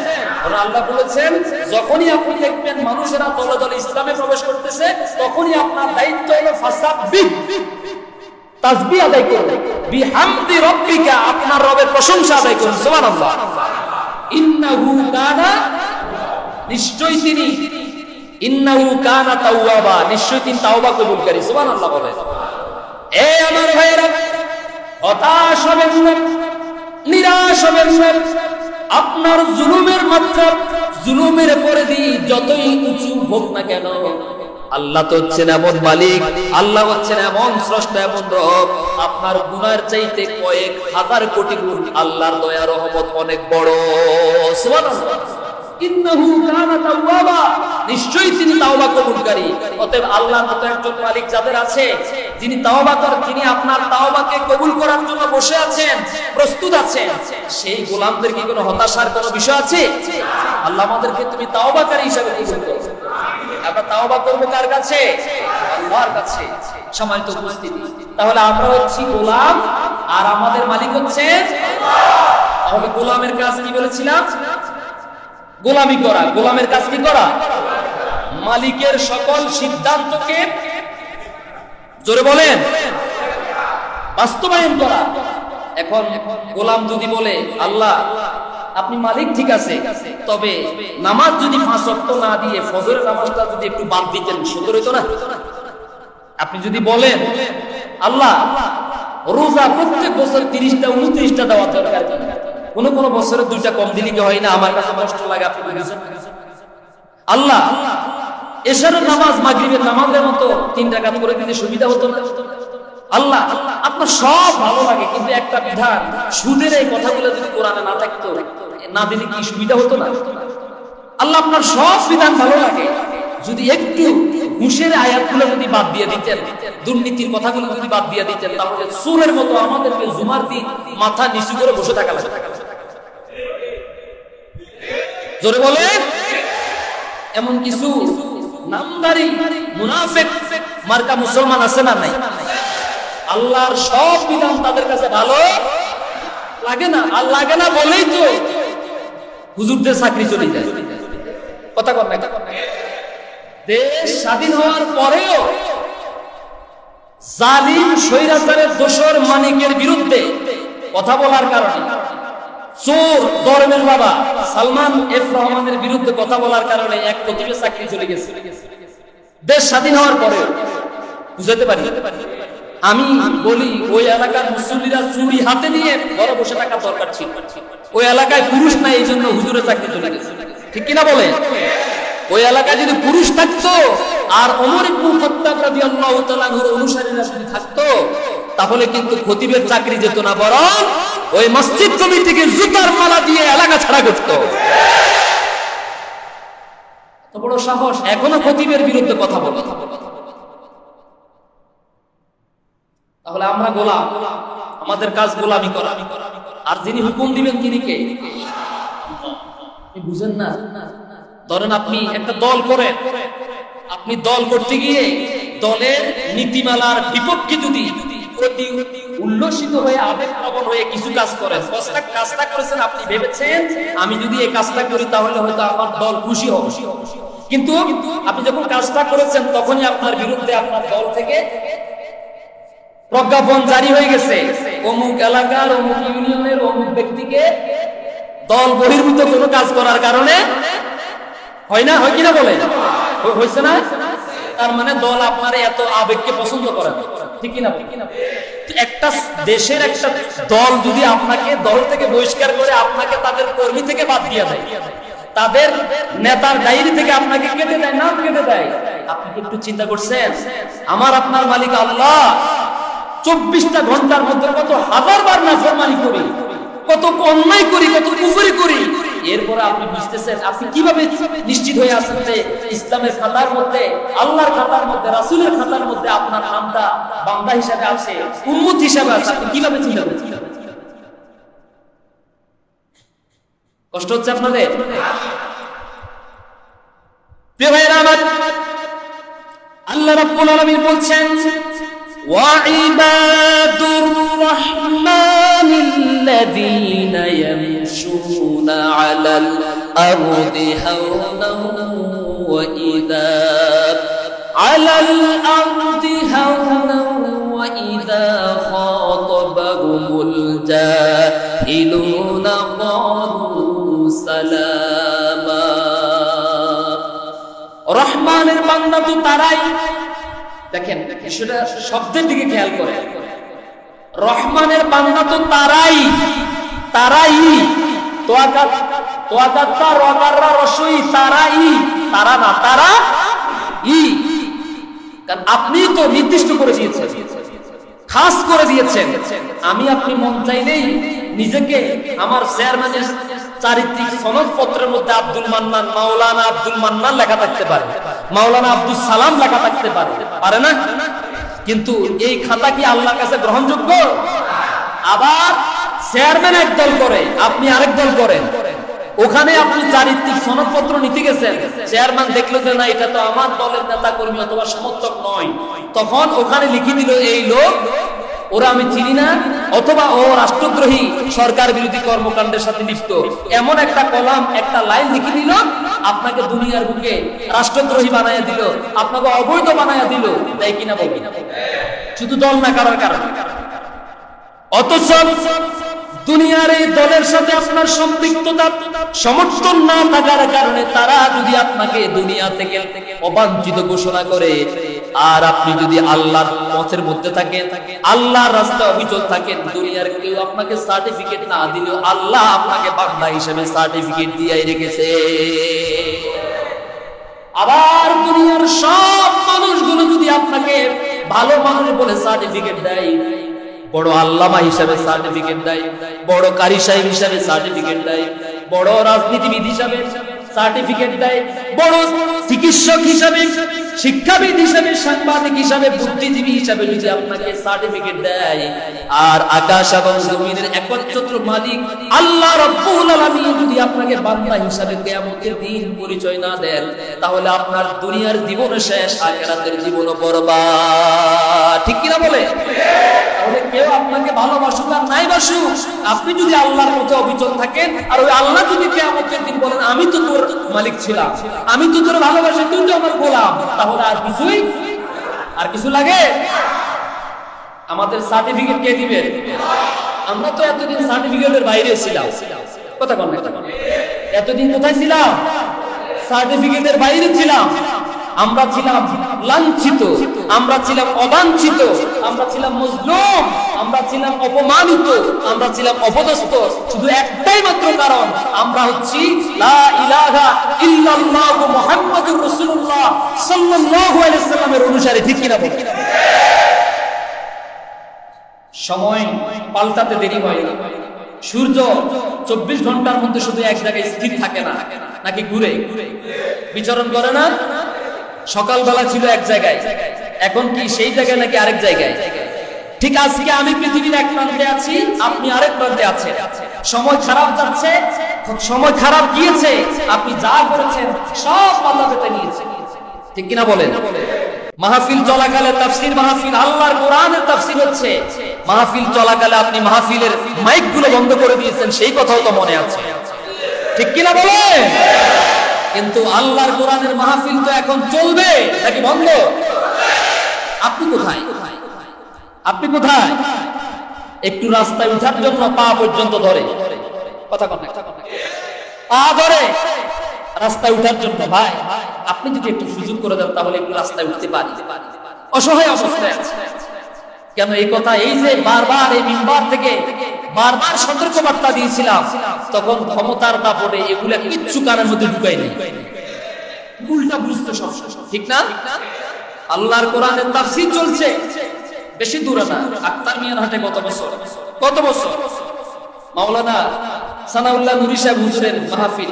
আল্লাহ বলেছেন যখনই আপনি দেখবেন মানুষেরা দলে দলে ইসলামে প্রবেশ করতেছে, তখনই আপনার দায়িত্ব হলো ফাসাব্বিহ, তাসবিহ আদায় করুন, বিহামদি রাব্বিকা, আপনার রবের প্রশংসা আদায় করুন। সুবহানাল্লাহ। ইন্নাহু কানা, নিশ্চয়ই তিনি, ইন্নাহু কানা তাওয়াবা, নিশ্চয়ই তিনি তাওবা কবুলকারী। সুবহানাল্লাহ বলেন। এ আমার ভাইরা, হতাশ হবেন না, নিরাশ হবেন না। আপনার জুলুমের মাত্রা, জুলুমের পরিধি যতই উঁচু হোক না কেন, আল্লাহ তো হচ্ছেন এমন মালিক, আল্লাহ হচ্ছেন এমন স্রষ্টা, এমন রব, আপনার গুনার চাইতে কয়েক হাজার কোটি গুণ আল্লাহর দয়া রহমত অনেক বড়। সুবহানাল্লাহ। ইন্নাহু কানা তাওয়াবা, নিশ্চয়ই তিনি তাওবা কবুলকারী। অতএব আল্লাহর মতো একজন মালিক যাদের আছে, যিনি তাওবা করেন, তিনি আপনার তাওবাকে কবুল করার জন্য বসে আছেন, প্রস্তুত আছেন, সেই গোলামদের কি কোনো হতাশার কোনো বিষয় আছে? আল্লাহ আমাদেরকে তুমি তাওবাকারী হিসেবে কবুল করো। আমরা তাওবা করব কার কাছে? আল্লাহর কাছে। সম্মানিত উপস্থিতি, তাহলে আমরা হচ্ছি গোলাম আর আমাদের মালিক হচ্ছে আল্লাহ। তাহলে গোলামের কাজ কি বলেছিলাম? গোলামি করা। গোলামের কাজ কি করা? মালিকের সকল সিদ্ধান্তকে, জোরে বলেন, বাস্তবায়ন করা। এখন গোলাম যদি বলে আল্লাহ আপনি মালিক ঠিক আছে, তবে নামাজ যদি 5 ওয়াক্ত না দিয়ে ফজরের নামাজটা যদি একটু বাদ দিতেন সুন্দর হতো না? আপনি যদি বলেন আল্লাহ রোজা প্রত্যেক বছর 30টা 29টা দেওয়া দরকার, কোনো কোনো বছরে 2টা কম দিলে কি হয় না? আমার কাছে কষ্ট লাগে, আপনি বুঝেছেন? আল্লাহ এশারের নামাজ মাগরিবের নামাজের মতো 3 রাকাত করে দিতে সুবিধা হতো না? আল্লাহ আপনার সব ভালো লাগে, কিন্তু একটা বিধান, সুদের এই কথাগুলো যদি কোরআনে না থাকতো, না দিলে কি সুবিধা হতো না? আল্লাহ আপনার সব বিধান ভালো লাগে, যদি একটু ঘুষের আয়াতগুলো যদি বাদ দিয়ে দিতেন, দুর্নীতির কথাগুলো যদি বাদ দিয়ে দিতেন, তাহলে সুরের মতো আমাদেরকে জুমার দিন মাথা নিচু করে বসে থাকা লাগে। জোরে বলে। এমন কিছু নামদারি মুনাফিক মার্কা মুসলমান আছে না নাই? আল্লাহর সব বিধান তাদের কাছে ভালো লাগে না, আর লাগে না বলেই তো হুজুরদের চাকরি চলে যায়। কথা কর না। দেশ স্বাধীন হওয়ার পরেও জালিম স্বৈরাচারের দোসর মানিকের বিরুদ্ধে কথা বলার কারণে, চোর ধর্মের বাবা সালমান এফ রহমানের বিরুদ্ধে কথা বলার কারণে এক প্রতিবে চাকরি চলে গেছে। দেশ স্বাধীন হওয়ার পরেও বুঝাতে পারি। আমি বলি ওই এলাকার মুসল্লিরা চুরি হাতে নিয়ে ঘরে বসে থাকা দরকার ছিল। ওই এলাকায় পুরুষ নাই, এই জন্য হুজুরের চাকরি চলে গেছে। ঠিক কিনা বলে? ওই এলাকায় যদি পুরুষ থাকতো আর ওমর ইবনে খাত্তাব রাদিয়াল্লাহু তাআলা এর অনুসারীরা যদি থাকতো, তাহলে কিন্তু খতিবের চাকরি যেত না, বরং ওই মসজিদ কমিটিকে জুতার মালা দিয়ে এলাকা ছাড়া করত। তো বড় সাহস, এখনো খতিবের বিরুদ্ধে কথা বলে। তাহলে আমরা গোলাম, আমাদের কাজ গোলামি করা, আর যিনি হুকুম দিবেন তিনি কে? আপনি বুঝেন না? ধরেন আপনি একটা দল করেন, আপনি দল করতে গিয়ে দলের নীতিমালার বিপক্ষে যদি উল্লসিত হয়ে আবেগপ্রবণ হয়ে কিছু কাজ করেন, কাজটা করেছেন আপনি ভেবেছেন আমি যদি এই কাজটা করি তাহলে হয়তো আমার দল খুশি হবে, কিন্তু আপনি যখন কাজটা করেছেন তখনই আপনার বিরুদ্ধে আপনার দল থেকে প্রজ্ঞাপন জারি হয়ে গেছে, অমুক এলাকার অমুক ইউনিয়নের অমুক ব্যক্তিকে দল বহির্ভূত কোনো কাজ করার কারণে হয় না, হয় কিনা বলে হয়েছে না? তার মানে দল আপনার এত আবেগকে পছন্দ করে না, ঠিক কিনা? একটা দেশের একটা দল যদি আপনাকে দল থেকে বহিষ্কার করে আপনাকে তাদের কর্মী থেকে বাদ দিয়ে দেয়, তাদের নেতার ডায়েরি থেকে আপনাকে কেটে দেয়, নাম কেটে দেয়, আপনি কি একটু চিন্তা করছেন আমার আপনার মালিক আল্লাহ 24টা ঘন্টার মধ্যে কত হাজার বার নাফরমানি করি, কত অন্যায় করি, কত কুফরি করি, এরপরে আপনি বুঝতেছেন, আপনি কিভাবে নিশ্চিত হয়ে আছেন যে ইসলামের খাতার মধ্যে, আল্লাহর খাতার মধ্যে, রাসূলের খাতার মধ্যে আপনার নামটা বান্দা হিসাবে আছে, উম্মত হিসাবে আছে, আপনি কিভাবে চিন্তা করছেন? কষ্ট হচ্ছে আপনাদের? প্রিয় ভাইরা আমার, আল্লাহ রাব্বুল আলামিন বলছেন وعباد الرحمن الذين يمشون على الأرض هونا وإذا خاطبهم الجاهلون قالوا سلاما। রহমানের বান্দা তো তারাই, দেখেন সেটা শব্দের দিকে খেয়াল করে, রহমানের বান্দা তো তারাই, তারা না, তারা কারণ আপনি তো নির্দিষ্ট করে দিয়েছেন, খাস করে দিয়েছেন, আমি আপনি মন চাইলেই নিজেকে আমার চেয়ারম্যানের চারিত্রিক সনদপত্রের মধ্যে আব্দুল মান্নান, মাওলানা আব্দুল মান্নান লেখা থাকতে পারে, মাওলানা আব্দুল সালাম লেখা থাকতে পারে, পারে না? কিন্তু এই খাতা কি আল্লাহর কাছে গ্রহণযোগ্য? আবার চেয়ারম্যান এক দল করে, আপনি আরেক দল করেন, ওখানে আপনি চারিত্রিক সনদপত্র নিতে গেছেন, চেয়ারম্যান দেখলো যে না এটা তো আমার দলের নেতা কর্মী অথবা সমর্থক নয়, তখন ওখানে লিখে দিল এই লোক, ওরা আমি চিনি না, অথবা ও রাষ্ট্রদ্রোহী, সরকার বিরোধী কর্মকাণ্ডের সাথে লিপ্ত, এমন একটা কলাম, একটা লাইন লিখে দিল, আপনাকে দুনিয়ার বুকে রাষ্ট্রদ্রোহী বানায়া দিল, আপনাকে অবৈধ বানায়া দিল, তাই কিনা বলবি? শুধু দল না করার কারণে। অথচ দুনিয়ার এই দলের সাথে আপনার সম্পৃক্ততা, সমর্থন না থাকার কারণে তারা যদি আপনাকে দুনিয়া থেকে অবাঞ্ছিত ঘোষণা করে, আর আপনি যদি আল্লাহর পথের মধ্যে থাকেন, আল্লাহর রাস্তায় অবিচল থাকেন, দুনিয়ার কেউ আপনাকে সার্টিফিকেট না দিলেও আল্লাহ আপনাকে বান্দা হিসেবে সার্টিফিকেট দিয়ে রেখেছে। আবার দুনিয়ার সব মানুষগুলো যদি আপনাকে ভালো মানুষ বলে সার্টিফিকেট দেয়, বড় আল্লামা হিসাবে সার্টিফিকেট দেয়, বড় কারি সাহেব হিসাবে সার্টিফিকেট দেয়, বড় রাজনীতিবিদ হিসাবে সার্টিফিকেট দেয়, বড় চিকিৎসক হিসাবে, শিক্ষাবিদ হিসাবে, সাংবাদিক হিসাবে, বুদ্ধিজীবী হিসাবে যদি আপনাকে সার্টিফিকেট দেয়, আর আকাশ এবং জমিনের একচ্ছত্র মালিক আল্লাহ রাব্বুল আলামিন যদি আপনাকে বান্দা হিসাবে কিয়ামতের দিন পরিচয় না দেন, তাহলে আপনার দুনিয়ার জীবন শেষ, আখিরাতের জীবন বরবাদ। ঠিক কিনা বলে? তাহলে কেউ আপনাকে ভালোবাসুক আর নাই বাসুক, আপনি যদি আল্লাহর মধ্যে অবিচল থাকেন, আর ওই আল্লাহ যদি কিয়ামতের দিন বলেন আমি তো তোর মালিক ছিলাম, আমি তো তোর ভালোবাসি, তুই তো আমার গোলাম, তাহলে আর কিছু লাগে? আমাদের সার্টিফিকেট কে দিবে? আমরা তো এতদিন সার্টিফিকেটের বাইরে ছিলাম, কথা বল না, এতদিন কোথায় ছিলাম? সার্টিফিকেটের বাইরে ছিলাম। আমরা ছিলাম লাঞ্ছিত, আমরা ছিলাম অবাঞ্ছিত, আমরা ছিলাম মজলুম, আমরা ছিলাম অপমানিত, আমরা ছিলাম অপদস্থ, শুধু একটাই মাত্র কারণ, আমরা হচ্ছি লা ইলাহা ইল্লাল্লাহু মুহাম্মাদুর রাসূলুল্লাহ সাল্লাল্লাহু আলাইহি সাল্লামের অনুসারী। ঠিক কিনা বল? সময় পাল্টাতে দেরি হয় না, সূর্য 24 ঘন্টার মধ্যে শুধু এক জায়গায় স্থির থাকে না, নাকি ঘুরে বিচরণ করে না? সকালবেলা ছিল এক জায়গায়, এখন কি সেই জায়গায় নাকি আরেক জায়গায়? ঠিক আজকে আমি পৃথিবীর এক প্রান্তে আছি, আপনি আরেক প্রান্তে আছেন। সময় খারাপ যাচ্ছে, সময় খারাপ গিয়েছে, আপনি যা করেছেন সব পাল্লা পেতে নিয়েছেন। ঠিক কিনা বলেন? মাহফিল চলাকালে তাফসীর মাহফিল, আল্লাহর কোরআনের তাফসীর হচ্ছে, মাহফিল চলাকালে আপনি মাহফিলের মাইকগুলো বন্ধ করে দিয়েছেন, সেই কথাও তো মনে আছে, ঠিক কিনা বলে? কিন্তু আল্লাহর কোরআনের মাহফিল তো এখন চলবে নাকি বন্ধ? আপনি কোথায়? আপনি কোথায়? একটু রাস্তায় উঠার জন্য পা পর্যন্ত ধরে, কথা কন না, পা ধরে রাস্তায় উঠার জন্য। ভাই, আপনি যদি একটু সুযোগ করে দেন তাহলে একটু রাস্তায় উঠতে পারি। অসহায় অবস্থায় আছে। কেন এই কথা? এই যে বারবার এই মিম্বার থেকে বারবার সতর্ক বার্তা দিয়েছিলাম, তখন ক্ষমতার দাপটে এগুলা কিচ্ছু কানের মধ্যে ঢুকাই নেই, উল্টা বুঝতে সব, ঠিক না? আল্লাহর কোরআনের তাফসীর চলছে, বেশি দূরে না, আক্তার মিয়ার হাটে কত বছর মাওলানা সানাউল্লাহ নুরি সাহেব হুজুরের মাহফিল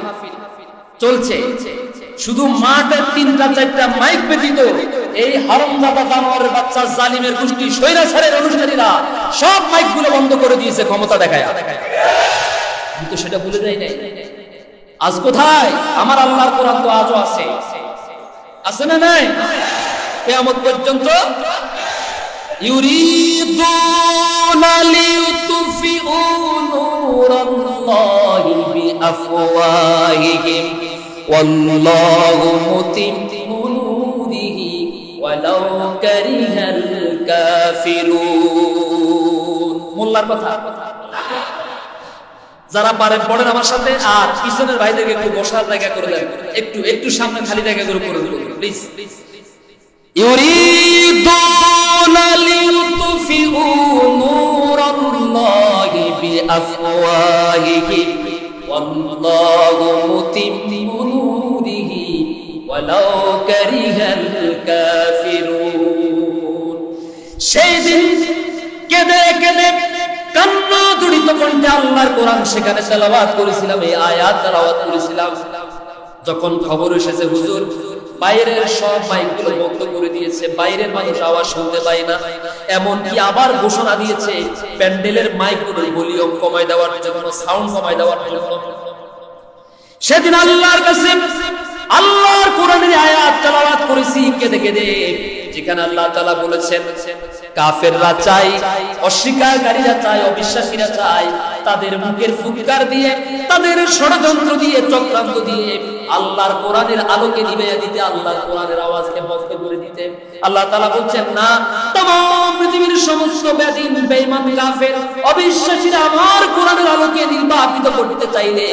চলছে। শুধু মাঠের 3-4টা মাইক ব্যতীত এই হারামজাদা জানোয়ারের বাচ্চা জালিমের গোষ্ঠী স্বৈরাচারের অনুসারীরা সব মাইকগুলো বন্ধ করে দিয়েছে ক্ষমতা দেখায়। কিন্তু সেটা ভুলে যায় নাই। আজ কোথায় আমার আল্লাহর কোরআন? তো আজও আছে, আছে না নাই? কিয়ামত পর্যন্ত ইউরিদুনা লিউতফিউ নূরাল্লাহি বিআফওয়াহিহিম ওয়াল্লাহু মুতিম্মু নূরিহি ওয়ালাউ কারিহাল কাফিরুন। মোল্লার কথা। যারা পারেন পড়েন আমার সাথে, আর পিছনের ভাইদেরকে একটু বসার জায়গা করে দেন, একটু সামনে খালি জায়গা করে দেন প্লিজ। ইউরিদুনা লিউতফিউ নূরাল্লাহি বিআফওয়াহিহিম ওয়াল্লাহু মুতিম্মু নূরিহি ওয়ালাউ কারিহাল কাফিরুন। সেই দিন কেঁদে কেঁদে কান্না জড়িত কণ্ঠে আল্লাহর কোরআন সেখানে তেলাওয়াত করেছিলাম, এই আয়াত তেলাওয়াত করেছিলাম। যখন খবর এসেছে হুজুর বাইরের সব মাইকগুলো বন্ধ করে দিয়েছে, বাইরের মানুষ আওয়াজ শুনতে পায় না, এমনকি আবার ঘোষণা দিয়েছে প্যান্ডেলের মাইকগুলোর ভলিউম কমায় দেওয়ার জন্য, সাউন্ড কমায় দেওয়ার জন্য। সেদিন আল্লাহর কাছে আল্লাহর কোরআনের আয়াত তেলাওয়াত করেছি কেঁদে কেঁদে, যেখানে আল্লাহ তাআলা বলেছেন কাফেররা চাই, অস্বীকারীরা চাই, অবিশ্বাসীরা চাই তাদের মুখের ফুৎকার দিয়ে, তাদের ষড়যন্ত্র দিয়ে, চক্রান্ত দিয়ে আল্লাহর কোরআনের আলোকে নিভিয়ে দিতে, আল্লাহর কোরআনের আওয়াজকে বন্ধ করে দিতে। আল্লাহ তাআলা বলছেন না, तमाम পৃথিবীর সমস্ত বেদিন, বেঈমান, কাফের, অবিশ্বাসীরা আমার কোরআনের আলোকে নির্বাপিত করতে চাইলে,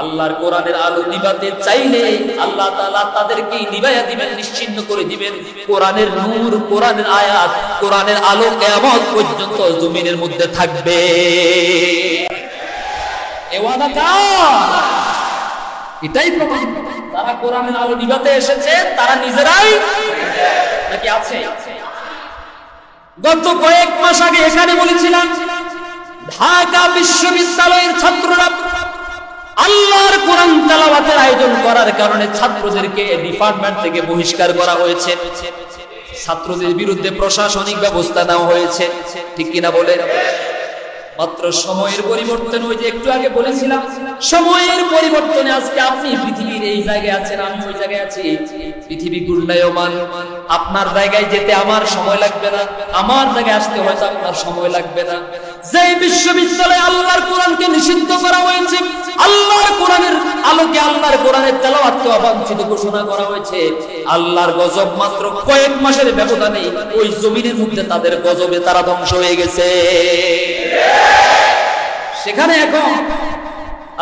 আল্লাহর কোরআনের আলো নিভাতে চাইলে আল্লাহ তাআলা তাদেরকে নিভাইয়া দিবেন, নিশ্চিহ্ন করে দিবেন। কোরআনের নূর, কোরআনের আয়াত, কোরআনের আলো কিয়ামত পর্যন্ত জমিনের মধ্যে থাকবে। এ ওয়াদা কার? এটাই প্রমাণ তারা কোরআনের আলো নিভাতে এসেছে, তারা নিজেরাই নাকি আছে? গত কয়েক মাস আগে এখানে বলেছিলাম ঢাকা বিশ্ববিদ্যালয়ের ছাত্ররা আল্লাহর কোরআন তেলাওয়াতের আয়োজন করার কারণে ছাত্রদেরকে ডিপার্টমেন্ট থেকে বহিষ্কার করা হয়েছে, ছাত্রদের বিরুদ্ধে প্রশাসনিক ব্যবস্থা নেওয়া হয়েছে, ঠিক কিনা বলে? মাত্র সময়ের পরিবর্তন, ওই যে একটু আগে বলেছিলাম সময়ের পরিবর্তনে আজকে আপনি পৃথিবীর এই জায়গায় আছেন, আমি ওই জায়গায় আছি। পৃথিবী ঘূর্ণায়মান, আপনার জায়গায় যেতে আমার সময় লাগবে না, আমার জায়গায় আসতে হয়তো আপনার সময় লাগবে না। যে বিশ্ববিদ্যালয়ে আল্লাহর কোরআনকে নিষিদ্ধ করা হয়েছে, আল্লাহর কোরআনের আলোকে, আল্লাহর কোরআনের তেলাওয়াতকে অবাঞ্ছিত ঘোষণা করা হয়েছে, আল্লাহর গজব মাত্র কয়েক মাসের ব্যবধানে ওই জমিনের মধ্যে তাদের গজবে তারা ধ্বংস হয়ে গেছে। সেখানে এখন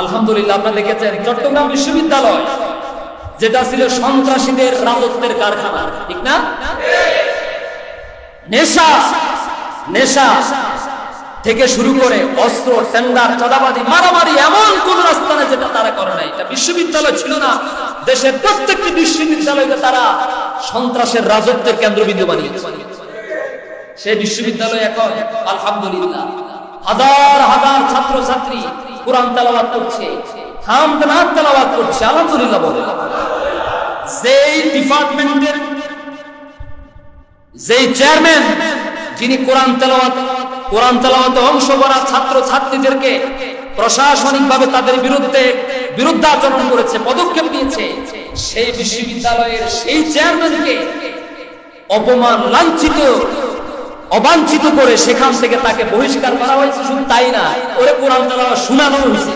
আলহামদুলিল্লাহ আপনারা দেখেছেন চট্টগ্রাম বিশ্ববিদ্যালয়, যেটা ছিল সন্ত্রাসীদের রাজত্বের কারখানা, ঠিক না? নেশা থেকে শুরু করে অস্ত্র, টেন্ডার, চাঁদাবাজি, মারামারি, এমন কোন রাস্তা নেই যেটা তারা করে নাই। এটা বিশ্ববিদ্যালয় ছিল না, দেশের প্রত্যেকটি বিশ্ববিদ্যালয়কে তারা সন্ত্রাসের রাজত্বের কেন্দ্রবিন্দু বানিয়েছে। সেই বিশ্ববিদ্যালয় এখন আলহামদুলিল্লাহ হাজার হাজার ছাত্র ছাত্রী কোরআন তেলাওয়াত করছে, হামদ তেলাওয়াত করছে, আলহামদুলিল্লাহ বলে। যেই ডিপার্টমেন্টের যেই চেয়ারম্যান, যিনি কোরআন তেলাওয়াতে অংশ করা ছাত্র ছাত্রীদেরকে প্রশাসনিকভাবে তাদের বিরুদ্ধাচরণ করেছে, পদক্ষেপ নিয়েছে, সেই বিশ্ববিদ্যালয়ের সেই চেয়ারম্যানকে অপমান, লাঞ্ছিত অবাঞ্ছিত করে সেখান থেকে তাকে বহিষ্কার করা হয়েছে। শুধু তাই না, ওরে কোরআন তেলাওয়াত শোনানো হয়েছে।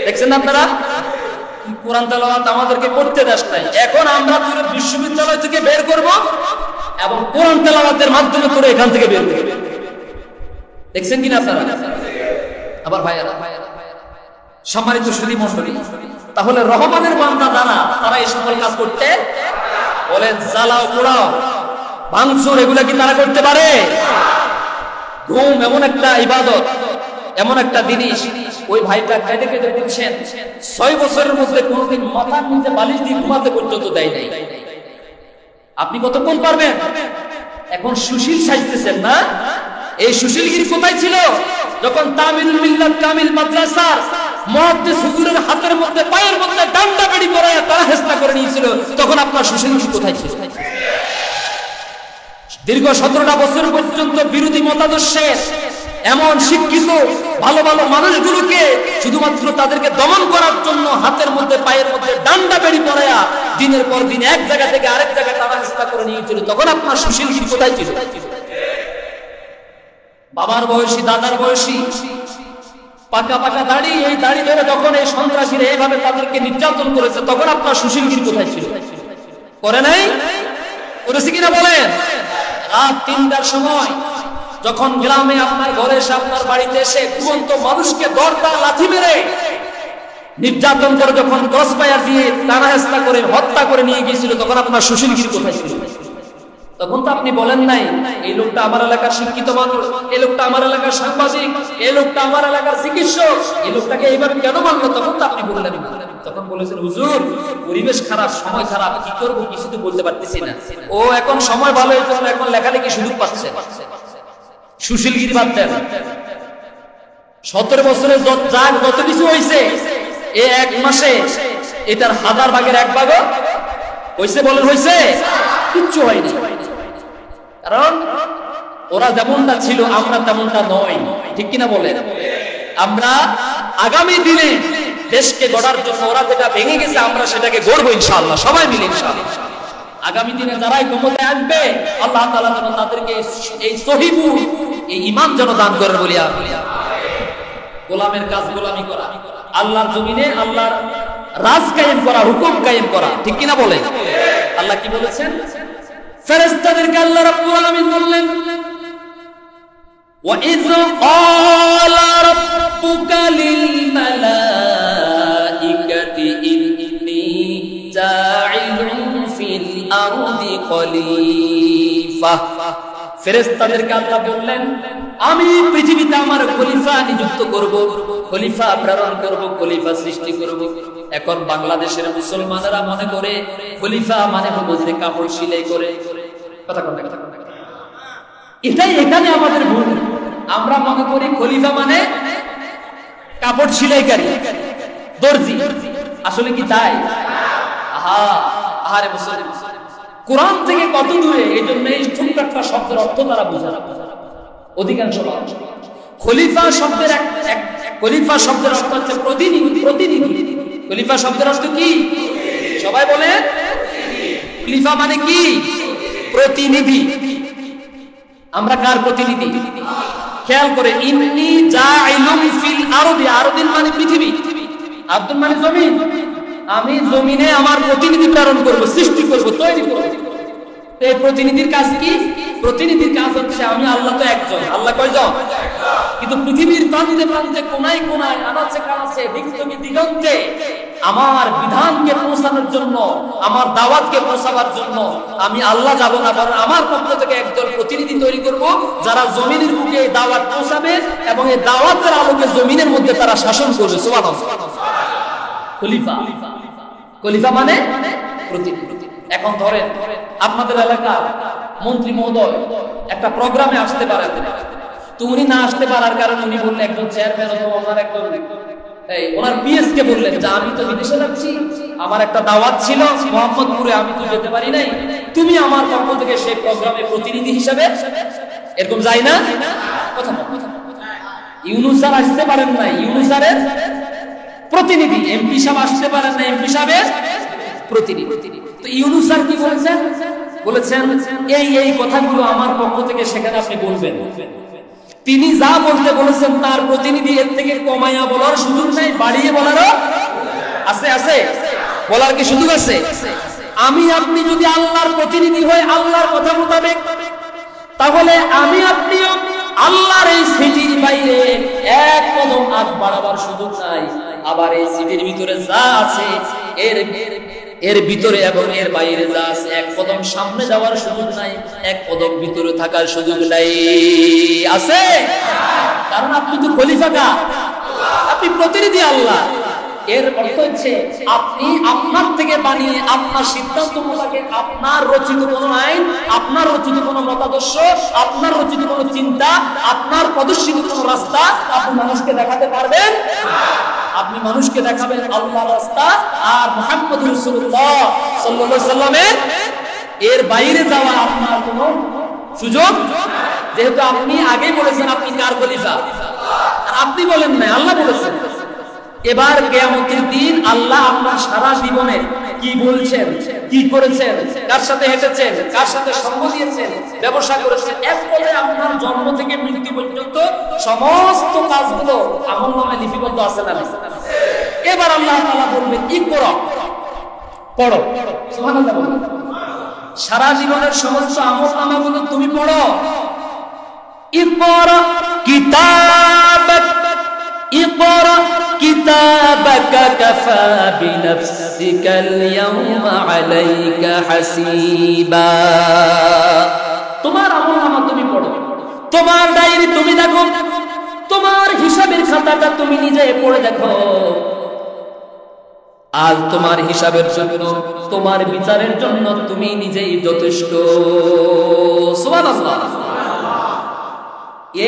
দেখছেন আপনারা, কোরআন তেলাওয়াত আমাদেরকে করতে দেশ নাই। এখন আমরা তোরে বিশ্ববিদ্যালয় থেকে বের করব এবং কোরআন তেলাওয়াতের মাধ্যমে তোরে এখান থেকে বের করব। দেখছেন কিনা আপনারা? আবার ভাইয়ারা, সম্মানিত সুধী মণ্ডলী, তাহলে রহমানের বান্দা যারা, তারা এই সকল কাজ করতে বলেন? জ্বালাও পোড়াও ভাঙচুর এগুলা কি তারা করতে পারে? ঘুম এমন একটা ইবাদত, এমন একটা জিনিস, ওই ভাইটা কেঁদে কেঁদে দিচ্ছেন 6 বছরের মধ্যে কোনোদিন মাথার নিচে বালিশ দিয়ে ঘুমাতে পর্যন্ত দেয় নাই। আপনি কতক্ষণ পারবেন? এখন সুশীল সাজতেছেন না? এই সুশীলগিরি কোথায় ছিল যখন তামিলুল মিল্লাত কামিল মাদ্রাসার মুহাদ্দিস হুজুরের হাতের মধ্যে পায়ের মধ্যে ডান্ডা বেড়ি পরায়া তারা হেস্তা করে নিয়েছিল? তখন আপনার সুশীলগিরি কোথায় ছিল? দীর্ঘ 17টা বছর পর্যন্ত বিরোধী মতাদর্শের এমন শিক্ষিত ভালো ভালো মানুষগুলোকে শুধুমাত্র তাদেরকে দমন করার জন্য হাতের মধ্যে পায়ের মধ্যে ডান্ডা বেড়ি পরায়া দিনের পর দিন এক জায়গা থেকে আরেক জায়গায় তারা হেস্তা করে নিয়েছিল। তখন আপনার সুশীলগিরি কোথায় ছিল? বাবার বয়সী, দাদার বয়সী, পাকা পাকা দাড়ি, এই দাড়ি ধরে যখন এই সন্ত্রাসীরা এইভাবে তাদেরকে নির্যাতন করেছে, তখন আপনার সুশীলগিরি কোথায় ছিল? করে নাই? করেছে কিনা বলেন? রাত 3টার সময় যখন গ্রামে আপনার ঘরে এসে, আপনার বাড়িতে এসে ঘুমন্ত মানুষকে দরদা লাথি মেরে নির্যাতন করে যখন ক্রস ফায়ার দিয়ে টানা হেস্তা করে হত্যা করে নিয়ে গিয়েছিল, তখন আপনার সুশীলগিরি কোথায় ছিল? তখন তো আপনি বলেন নাই এই লোকটা আমার এলাকার শিক্ষিত মানুষ, এই লোকটা আমার এলাকার সাংবাদিক, এই লোকটা আমার এলাকার চিকিৎসক, এই লোকটাকে এইভাবে কেন মানলো? তখন তো আপনি বললেন না। তখন বলেছেন হুজুর পরিবেশ খারাপ, সময় খারাপ, কি করবো কিছু তো বলতে পারতেছি না। ও এখন সময় ভালো হয়েছে, এখন লেখালেখি সুযোগ পাচ্ছে। সুশীলগিরি বাদ দেন। 17 বছরে যত কিছু হয়েছে, এই 1 মাসে এটার 1000 ভাগের 1 ভাগ হয়েছে। বলেন হয়েছে? কিচ্ছু হয়নি। কারণ ওরা যেমনটা ছিল আমরা তেমনটা নয়। ঠিক কিনা বলেন? আমরা আগামী দিনে দেশকে গড়ার জন্য ওরা যেটা ভেঙে গেছে আমরা সেটাকে গড়বো ইনশাআল্লাহ, সবাই মিলে ইনশাআল্লাহ। আগামী দিনে যারাই ক্ষমতায় আসবে আল্লাহ তাআলা যেন তাদেরকে এই সহিবু, এই ঈমান যেন দান করেন বলি। গোলামের কাজ গোলামি করা, আল্লাহর জমিনে আল্লাহর রাজ কায়েম করা, হুকুম কায়েম করা। ঠিক কিনা বলেন? আল্লাহ কি বলেছেন? ফেরেশতাদেরকে আল্লাহ রাব্বুল আলামিন বললেন, ওয়া ইয ক্বালা রাব্বুকা লিল মালাইকাতি ইন্নী জাইলুন ফিল আরদি খলিফা। ফেরেশতাদেরকে আল্লাহ বললেন, আমি পৃথিবীতে আমার খলিফা নিযুক্ত করব, খলিফা প্রেরণ করব, খলিফা সৃষ্টি করব। এখন বাংলাদেশের মুসলমানেরা মনে করে খলিফা মানে বলতে কাপড় সেলাই করে। কথা কথা কথা কথা, এটাই এখানে আমাদের ভুল। আমরা মনে করি খলিফা মানে কাপড় সেলাইকারী, দর্জি। আসলে কি তাই? আহারে মুসলমান, কোরআন থেকে কত দূরে। এই জন্য এই ছোট্ট একটা শব্দের অর্থ তারা বোঝে না অধিকাংশ মানুষ। খলিফা শব্দের খলিফা শব্দের অর্থ হচ্ছে প্রতিনিধি। প্রতিনিধি, খলিফা শব্দের অর্থ কি? সবাই বলে খলিফা মানে কি? প্রতিনিধি। আমরা কার প্রতিনিধি? খেয়াল করে, ইন্নী জাইলুন ফিল আরদি, আরদিন মানে পৃথিবী, আরদুন মানে জমিন। আমি জমিনে আমার প্রতিনিধি প্রেরণ করব, সৃষ্টি করব, তৈরি করব। এই প্রতিনিধির কাজ কি? প্রতিনিধির কাজ হচ্ছে, আমি আল্লাহ তো একজন। আল্লাহ কয়জন? কিন্তু পৃথিবীর প্রান্তে প্রান্তে, কোনায় কোনায়, আনাচে কানাচে, দিগন্তে দিগন্তে আমার বিধানকে পৌঁছানোর জন্য, আমার দাওয়াতকে পৌঁছাবার জন্য আমি আল্লাহ যাব না, বরং আমার পক্ষ থেকে একজন প্রতিনিধি তৈরি করব, যারা জমিনের বুকে এই দাওয়াত পৌঁছাবে এবং এই দাওয়াতের আলোকে জমিনের মধ্যে তারা শাসন করবে। সুবহানাল্লাহ। খলিফা, খলিফা মানে প্রতিনিধি। এখন ধরেন আপনাদের এলাকার মন্ত্রী মহোদয় একটা প্রোগ্রামে আসতে পারেন, তো উনি না আসতে পারার কারণে উনি বললেন একজন চেয়ারম্যান অথবা ওনার একজন ওনার পিএস কে বললেন যে আমি তো বিদেশে যাচ্ছি, আমার একটা দাওয়াত ছিল মোহাম্মদপুরে, আমি তো যেতে পারি নাই, তুমি আমার পক্ষ থেকে সেই প্রোগ্রামে প্রতিনিধি হিসেবে। এরকম যায় না? কথা ইউনূস স্যার আসতে পারেন না, ইউনূস স্যারের প্রতিনিধি। এমপি সাহেব আসতে পারেন না, এমপি সাহেবের প্রতিনিধি। তো ইউনূস স্যার কি বলেছেন? বলেছেন এই কথাগুলো আমার পক্ষ থেকে সেখানে আপনি বলবেন। তিনি যা বলতে বলেছেন তার প্রতিনিধি এর থেকে কমাইয়া বলার সুযোগ নাই, বাড়িয়ে বলারও আছে বলার কি সুযোগ আছে? আমি আপনি যদি আল্লাহর প্রতিনিধি হই আল্লাহর কথা মোতাবেক, তাহলে আমি আপনিও আল্লাহর এই সিটির বাইরে এক কদম আগ বাড়াবার সুযোগ নাই। আবার এই সিটির ভিতরে যা আছে এর ভিতরে এবং এর বাইরে যা আছে এক কদম সামনে যাওয়ার সুযোগ নাই, এক কদম ভিতরে থাকার সুযোগ নাই। আছে? কারণ আপনি তো খলিফা না, আপনি প্রতিনিধি আল্লাহ। এর অর্থ হচ্ছে আপনি আপনার থেকে বানিয়ে আপনার সিদ্ধান্ত মোতাবেক আপনার রচিত কোনো আইন, আপনার রচিত কোনো মতাদর্শ, আপনার রচিত কোনো চিন্তা, আপনার প্রদর্শিত কোনো রাস্তা আপনি মানুষকে দেখাতে পারবেন। আপনি মানুষকে দেখাবেন আল্লাহর রাস্তা আর মুহাম্মদুর রাসূলুল্লাহ সাল্লাল্লাহু আলাইহি সাল্লামের এর বাইরে যাওয়া আপনার কোনো সুযোগ। যেহেতু আপনি আগে বলেছেন আপনি কার খলিফা, আপনি বলেন না, আল্লাহ বলেছেন। এবার কিয়ামতের দিন আল্লাহ আপনার সারা জীবনে কি বলছেন, কি করেছেন, কার সাথে হেঁটেছেন, কার সাথে সঙ্গ দিয়েছেন, ব্যবসা করেছেন, এক কথায় আপনার জন্ম থেকে মৃত্যু পর্যন্ত সমস্ত কাজগুলো আমলনামায় লিপিবদ্ধ আছে না? এবার আল্লাহ তাআলা বলবেন কি করো, পড়ো। সুবহানাল্লাহ। সারা জীবনের সমস্ত আমলনামাগুলো তুমি পড়ো। ইকরা কিতাবাক ইকরা কিতাবাকা কাফা বিনাফসিকাল ইয়াওমা আলাইকা হাসিবা। তোমার আমলনামা তুমি পড়ো, তোমার ডায়েরি তুমি দেখো, তোমার হিসাবের খাতাটা তুমি নিজে পড়ে দেখো। আজ তোমার হিসাবের জন্য, তোমার বিচারের জন্য তুমি নিজেই যথেষ্ট। সুবহানাল্লাহ।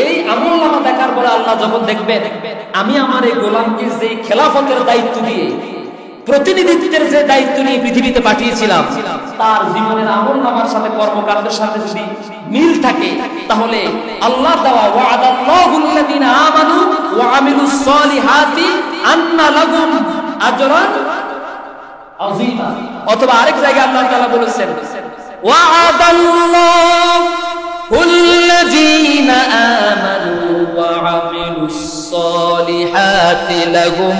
এই আমলনামা দেখার পরে আল্লাহ যখন দেখবেন আমি আমার এই গোলামকে যে খেলাফতের দায়িত্ব দিয়ে, প্রতিনিধিত্বের যে দায়িত্ব নিয়ে পৃথিবীতে পাঠিয়েছিলাম, তার জীবনের আমলনামার সাথে কর্মকাণ্ডের সাথে যদি মিল থাকে, তাহলে আল্লাহ দেওয়া ওয়া'দাল্লাহুল লাযিনা আমানু ওয়া আমিলুস সালিহাতি আন্না লাহুম আজরান আযীমা। অথবা আরেক জায়গায় আল্লাহ তাআলা বলেছেন ওয়া'দাল্লাহুল লাযিনা আমানু ওয়া আমিলুস সালিহাতি লাহুম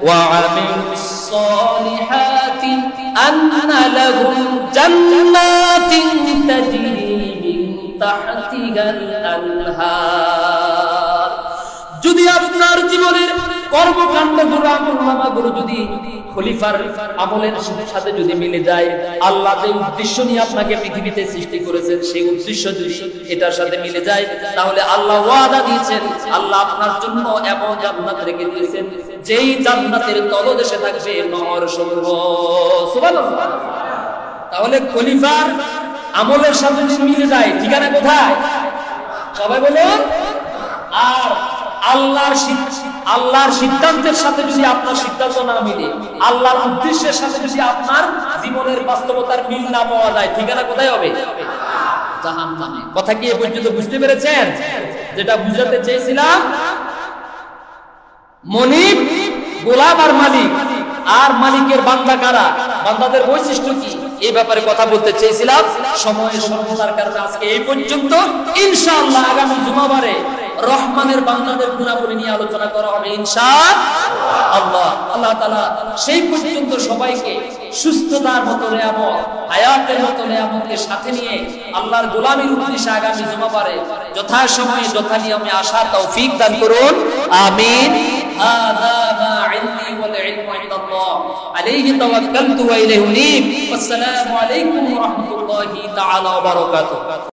وعملوا الصالحات أن لهم جنات تجري من تحتها الأنهار। যদি আপনার জীবনের কর্মকাণ্ডগুলো আমলনামাগুলো যদি খলিফার আমলের সাথে যদি মিলে যায়, আল্লাহ যে উদ্দেশ্য নিয়ে আপনাকে পৃথিবীতে সৃষ্টি করেছেন সেই উদ্দেশ্য যদি এটার সাথে মিলে যায়, তাহলে আল্লাহ ওয়াদা দিয়েছেন, আল্লাহ আপনার জন্য এমন জান্নাত রেখে দিয়েছেন যেই জান্নাতের তলদেশে থাকবে নহর সমূহ। সুবহানাল্লাহ। তাহলে খলিফার আমলের সাথে যদি মিলে যায়, ঠিকানা কোথায়? সবাই বলুন। আর আল্লাহর সিদ্ধান্তের সাথে যদি আপনার সিদ্ধান্ত না মিলে, আল্লাহর উদ্দেশ্যের সাথে যদি আপনার জীবনের বাস্তবতার মিল না পাওয়া যায়, ঠিকানা কোথায় হবে? জাহান্নামে। কথা কি এ পর্যন্ত বুঝতে পেরেছেন? যেটা বুঝাতে চেয়েছিলাম, মনিব গোলাম আর মালিক, আর মালিকের বান্দা কারা, বান্দাদের বৈশিষ্ট্য কি, এই ব্যাপারে কথা বলতে চেয়েছিলাম। সময়ের স্বল্পতার কারণে আজকে এই পর্যন্ত। ইনশাআল্লাহ আগামী জুমাবারে রহমানের বান্দাদের গুণাবলী নিয়ে আলোচনা করা হবে ইনশাআল্লাহ। আল্লাহ তাআলা সেই পর্যন্ত সবাইকে সুস্থতার মতো নিয়ামত, হায়াতের মতো নিয়ামতকে সাথে নিয়ে আল্লাহর গোলামীর উদ্দেশ্যে আগামী জুমাবারে যথাসময়ে যথানিয়মে আসার তৌফিক দান করুন। আমিন। হাযা মা ইনদি ওয়াল ইলমু ইনদাল্লাহ আলাইহি তাওয়াক্কালতু ওয়া ইলাইহি উনীব। আসসালামু আলাইকুম ওয়া রাহমাতুল্লাহি তাআলা ওয়া বারাকাতুহু।